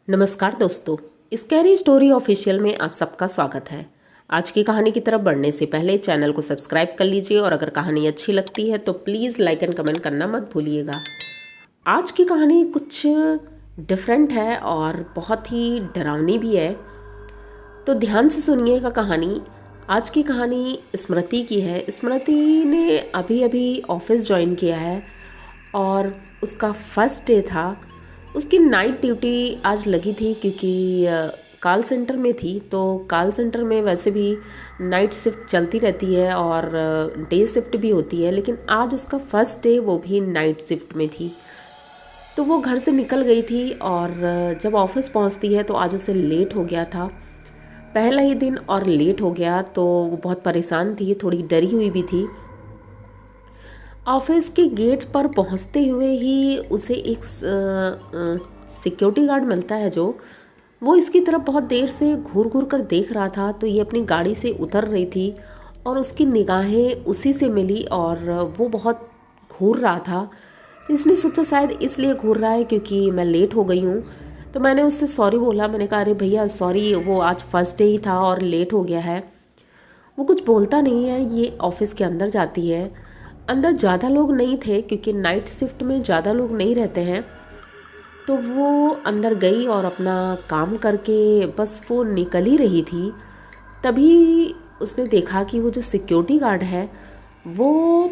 नमस्कार दोस्तों, scary story official में आप सबका स्वागत है। आज की कहानी की तरफ बढ़ने से पहले चैनल को सब्सक्राइब कर लीजिए और अगर कहानी अच्छी लगती है तो प्लीज़ लाइक एंड कमेंट करना मत भूलिएगा। आज की कहानी कुछ डिफरेंट है और बहुत ही डरावनी भी है, तो ध्यान से सुनिएगा कहानी। आज की कहानी स्मृति की है। स्मृति ने अभी अभी ऑफिस ज्वाइन किया है और उसका फर्स्ट डे था। उसकी नाइट ड्यूटी आज लगी थी क्योंकि कॉल सेंटर में थी, तो कॉल सेंटर में वैसे भी नाइट शिफ्ट चलती रहती है और डे शिफ्ट भी होती है, लेकिन आज उसका फर्स्ट डे वो भी नाइट शिफ्ट में थी। तो वो घर से निकल गई थी और जब ऑफिस पहुंचती है तो आज उसे लेट हो गया था, पहला ही दिन और लेट हो गया। तो वो बहुत परेशान थी, थोड़ी डरी हुई भी थी। ऑफिस के गेट पर पहुंचते हुए ही उसे एक सिक्योरिटी गार्ड मिलता है, जो वो इसकी तरफ बहुत देर से घूर घूर कर देख रहा था। तो ये अपनी गाड़ी से उतर रही थी और उसकी निगाहें उसी से मिली और वो बहुत घूर रहा था। तो इसने सोचा शायद इसलिए घूर रहा है क्योंकि मैं लेट हो गई हूँ। तो मैंने उससे सॉरी बोला। मैंने कहा अरे भैया सॉरी, वो आज फर्स्ट डे ही था और लेट हो गया है। वो कुछ बोलता नहीं है। ये ऑफिस के अंदर जाती है। अंदर ज़्यादा लोग नहीं थे क्योंकि नाइट शिफ्ट में ज़्यादा लोग नहीं रहते हैं। तो वो अंदर गई और अपना काम करके बस वो निकल ही रही थी, तभी उसने देखा कि वो जो सिक्योरिटी गार्ड है वो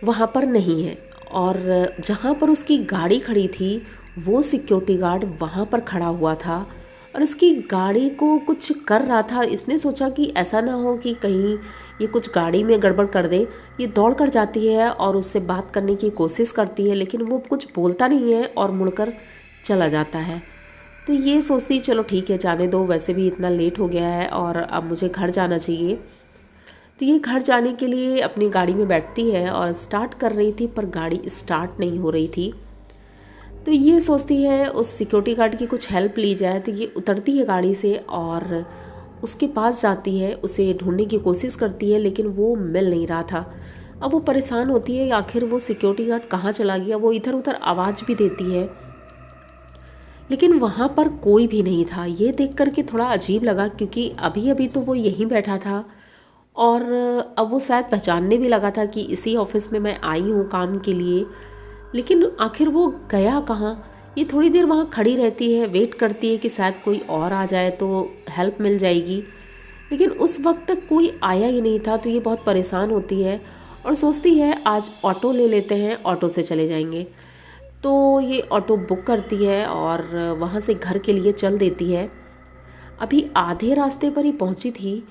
वहाँ पर नहीं है और जहाँ पर उसकी गाड़ी खड़ी थी वो सिक्योरिटी गार्ड वहाँ पर खड़ा हुआ था और इसकी गाड़ी को कुछ कर रहा था। इसने सोचा कि ऐसा ना हो कि कहीं ये कुछ गाड़ी में गड़बड़ कर दे। ये दौड़ कर जाती है और उससे बात करने की कोशिश करती है, लेकिन वो कुछ बोलता नहीं है और मुड़कर चला जाता है। तो ये सोचती चलो ठीक है, जाने दो, वैसे भी इतना लेट हो गया है और अब मुझे घर जाना चाहिए। तो ये घर जाने के लिए अपनी गाड़ी में बैठती है और स्टार्ट कर रही थी, पर गाड़ी स्टार्ट नहीं हो रही थी। तो ये सोचती है उस सिक्योरिटी गार्ड की कुछ हेल्प ली जाए। तो ये उतरती है गाड़ी से और उसके पास जाती है, उसे ढूंढने की कोशिश करती है, लेकिन वो मिल नहीं रहा था। अब वो परेशान होती है, आखिर वो सिक्योरिटी गार्ड कहाँ चला गया। वो इधर उधर आवाज़ भी देती है, लेकिन वहाँ पर कोई भी नहीं था। ये देख कर के थोड़ा अजीब लगा क्योंकि अभी अभी तो वो यहीं बैठा था और अब वो शायद पहचानने भी लगा था कि इसी ऑफिस में मैं आई हूँ काम के लिए। लेकिन आखिर वो गया कहाँ। ये थोड़ी देर वहाँ खड़ी रहती है, वेट करती है कि शायद कोई और आ जाए तो हेल्प मिल जाएगी, लेकिन उस वक्त तक कोई आया ही नहीं था। तो ये बहुत परेशान होती है और सोचती है आज ऑटो ले लेते हैं, ऑटो से चले जाएंगे। तो ये ऑटो बुक करती है और वहाँ से घर के लिए चल देती है। अभी आधे रास्ते पर ही पहुँची थी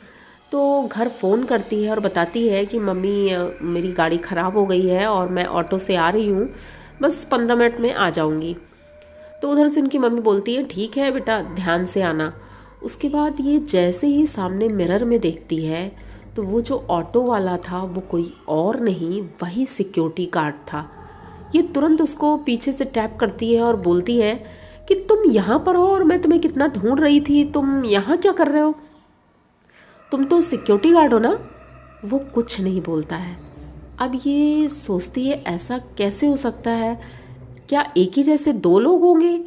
तो घर फ़ोन करती है और बताती है कि मम्मी मेरी गाड़ी ख़राब हो गई है और मैं ऑटो से आ रही हूँ, बस 15 मिनट में आ जाऊँगी। तो उधर से इनकी मम्मी बोलती है ठीक है बेटा, ध्यान से आना। उसके बाद ये जैसे ही सामने मिरर में देखती है तो वो जो ऑटो वाला था वो कोई और नहीं, वही सिक्योरिटी गार्ड था। ये तुरंत उसको पीछे से टैप करती है और बोलती है कि तुम यहाँ पर हो और मैं तुम्हें कितना ढूंढ रही थी, तुम यहाँ क्या कर रहे हो, तुम तो सिक्योरिटी गार्ड हो ना। वो कुछ नहीं बोलता है। अब ये सोचती है ऐसा कैसे हो सकता है, क्या एक ही जैसे दो लोग होंगे।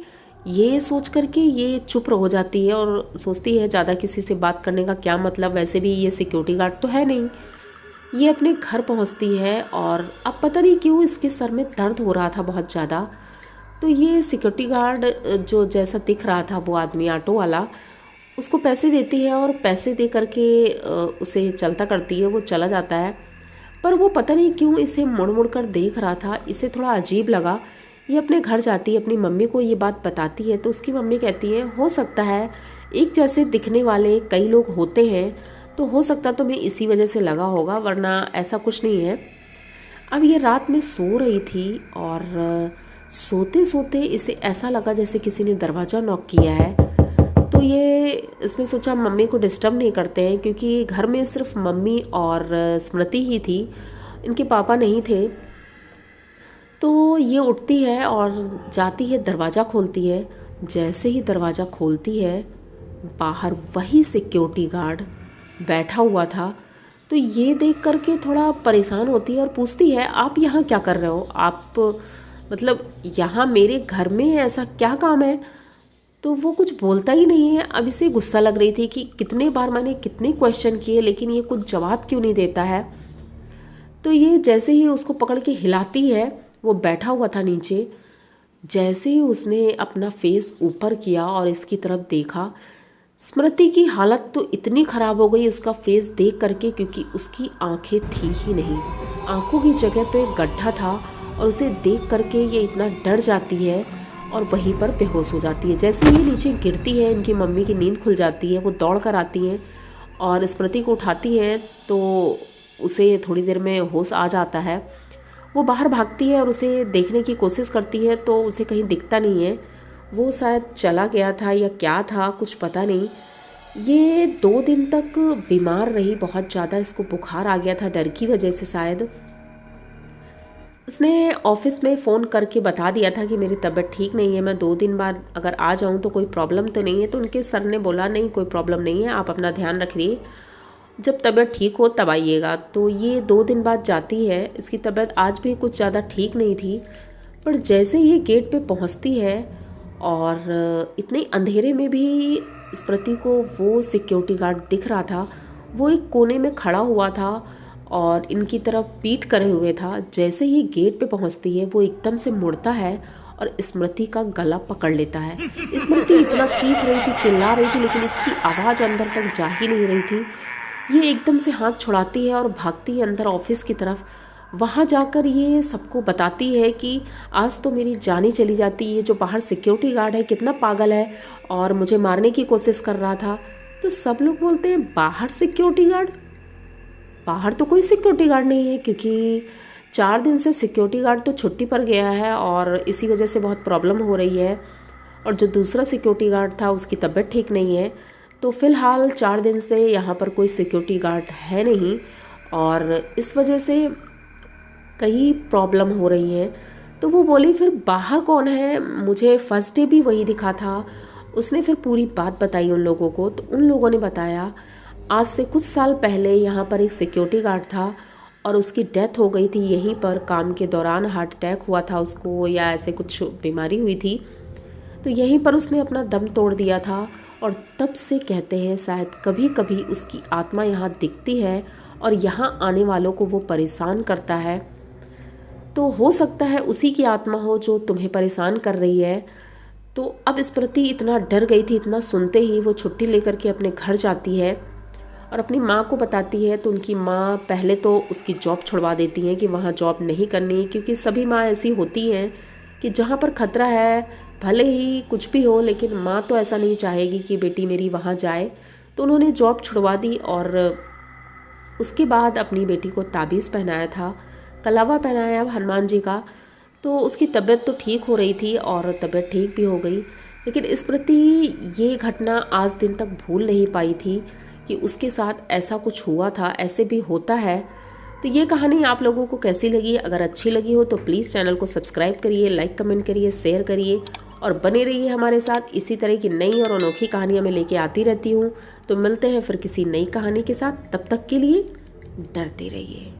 ये सोच करके ये चुप हो जाती है और सोचती है ज़्यादा किसी से बात करने का क्या मतलब, वैसे भी ये सिक्योरिटी गार्ड तो है नहीं। ये अपने घर पहुंचती है और अब पता नहीं क्यों इसके सर में दर्द हो रहा था बहुत ज़्यादा। तो ये सिक्योरिटी गार्ड जो जैसा दिख रहा था वो आदमी ऑटो वाला, उसको पैसे देती है और पैसे दे करके उसे चलता करती है। वो चला जाता है, पर वो पता नहीं क्यों इसे मुड़ मुड़ कर देख रहा था। इसे थोड़ा अजीब लगा। ये अपने घर जाती है, अपनी मम्मी को ये बात बताती है। तो उसकी मम्मी कहती है हो सकता है एक जैसे दिखने वाले कई लोग होते हैं, तो हो सकता तुम्हें इसी वजह से लगा होगा, वरना ऐसा कुछ नहीं है। अब ये रात में सो रही थी और सोते सोते इसे ऐसा लगा जैसे किसी ने दरवाज़ा नॉक किया है। तो ये इसने सोचा मम्मी को डिस्टर्ब नहीं करते हैं, क्योंकि घर में सिर्फ मम्मी और स्मृति ही थी, इनके पापा नहीं थे। तो ये उठती है और जाती है, दरवाज़ा खोलती है। जैसे ही दरवाज़ा खोलती है बाहर वही सिक्योरिटी गार्ड बैठा हुआ था। तो ये देख करके थोड़ा परेशान होती है और पूछती है आप यहाँ क्या कर रहे हो, आप मतलब यहाँ मेरे घर में ऐसा क्या काम है? तो वो कुछ बोलता ही नहीं है। अब इसे गुस्सा लग रही थी कि कितने बार मैंने कितने क्वेश्चन किए, लेकिन ये कुछ जवाब क्यों नहीं देता है। तो ये जैसे ही उसको पकड़ के हिलाती है, वो बैठा हुआ था नीचे, जैसे ही उसने अपना फेस ऊपर किया और इसकी तरफ देखा, स्मृति की हालत तो इतनी ख़राब हो गई उसका फेस देख करके, क्योंकि उसकी आंखें थी ही नहीं, आंखों की जगह पे गड्ढा था। और उसे देख करके ये इतना डर जाती है और वहीं पर बेहोश हो जाती है। जैसे ही नीचे गिरती है, इनकी मम्मी की नींद खुल जाती है, वो दौड़ कर आती हैं और स्मृति को उठाती हैं, तो उसे थोड़ी देर में होश आ जाता है। वो बाहर भागती है और उसे देखने की कोशिश करती है, तो उसे कहीं दिखता नहीं है। वो शायद चला गया था या क्या था, कुछ पता नहीं। ये 2 दिन तक बीमार रही, बहुत ज़्यादा इसको बुखार आ गया था डर की वजह से शायद। उसने ऑफिस में फ़ोन करके बता दिया था कि मेरी तबीयत ठीक नहीं है, मैं 2 दिन बाद अगर आ जाऊं तो कोई प्रॉब्लम तो नहीं है। तो उनके सर ने बोला नहीं, कोई प्रॉब्लम नहीं है, आप अपना ध्यान रखिए, जब तबीयत ठीक हो तब आइएगा। तो ये 2 दिन बाद जाती है। इसकी तबीयत आज भी कुछ ज़्यादा ठीक नहीं थी, पर जैसे ये गेट पे पहुंचती है और इतने अंधेरे में भी स्मृति को वो सिक्योरिटी गार्ड दिख रहा था। वो एक कोने में खड़ा हुआ था और इनकी तरफ पीठ करे हुए था। जैसे ही गेट पे पहुंचती है, वो एकदम से मुड़ता है और स्मृति का गला पकड़ लेता है। स्मृति इतना चीख रही थी, चिल्ला रही थी, लेकिन इसकी आवाज़ अंदर तक जा ही नहीं रही थी। ये एकदम से हाथ छुड़ाती है और भागती है अंदर ऑफिस की तरफ। वहाँ जाकर ये सबको बताती है कि आज तो मेरी जान ही चली जाती है, जो बाहर सिक्योरिटी गार्ड है कितना पागल है और मुझे मारने की कोशिश कर रहा था। तो सब लोग बोलते हैं बाहर सिक्योरिटी गार्ड? बाहर तो कोई सिक्योरिटी गार्ड नहीं है, क्योंकि 4 दिन से सिक्योरिटी गार्ड तो छुट्टी पर गया है और इसी वजह से बहुत प्रॉब्लम हो रही है। और जो दूसरा सिक्योरिटी गार्ड था उसकी तबीयत ठीक नहीं है। तो फ़िलहाल 4 दिन से यहाँ पर कोई सिक्योरिटी गार्ड है नहीं और इस वजह से कई प्रॉब्लम हो रही हैं। तो वो बोली फिर बाहर कौन है, मुझे फर्स्ट डे भी वही दिखा था। उसने फिर पूरी बात बताई उन लोगों को। तो उन लोगों ने बताया आज से कुछ साल पहले यहाँ पर एक सिक्योरिटी गार्ड था और उसकी डेथ हो गई थी यहीं पर, काम के दौरान हार्ट अटैक हुआ था उसको या ऐसे कुछ बीमारी हुई थी। तो यहीं पर उसने अपना दम तोड़ दिया था और तब से कहते हैं शायद कभी कभी उसकी आत्मा यहाँ दिखती है और यहाँ आने वालों को वो परेशान करता है। तो हो सकता है उसी की आत्मा हो जो तुम्हें परेशान कर रही है। तो अब स्मृति इतना डर गई थी, इतना सुनते ही वो छुट्टी लेकर के अपने घर जाती है और अपनी माँ को बताती है। तो उनकी माँ पहले तो उसकी जॉब छुड़वा देती हैं कि वहाँ जॉब नहीं करनी, क्योंकि सभी माँ ऐसी होती हैं कि जहाँ पर खतरा है भले ही कुछ भी हो, लेकिन माँ तो ऐसा नहीं चाहेगी कि बेटी मेरी वहाँ जाए। तो उन्होंने जॉब छुड़वा दी और उसके बाद अपनी बेटी को ताबीज़ पहनाया था, कलावा पहनाया हनुमान जी का। तो उसकी तबीयत तो ठीक हो रही थी और तबीयत ठीक भी हो गई। लेकिन स्मृति ये घटना आज दिन तक भूल नहीं पाई थी कि उसके साथ ऐसा कुछ हुआ था, ऐसे भी होता है। तो ये कहानी आप लोगों को कैसी लगी? अगर अच्छी लगी हो तो प्लीज़ चैनल को सब्सक्राइब करिए, लाइक कमेंट करिए, शेयर करिए और बने रहिए हमारे साथ। इसी तरह की नई और अनोखी कहानियाँ मैं लेके आती रहती हूँ। तो मिलते हैं फिर किसी नई कहानी के साथ, तब तक के लिए डरते रहिए।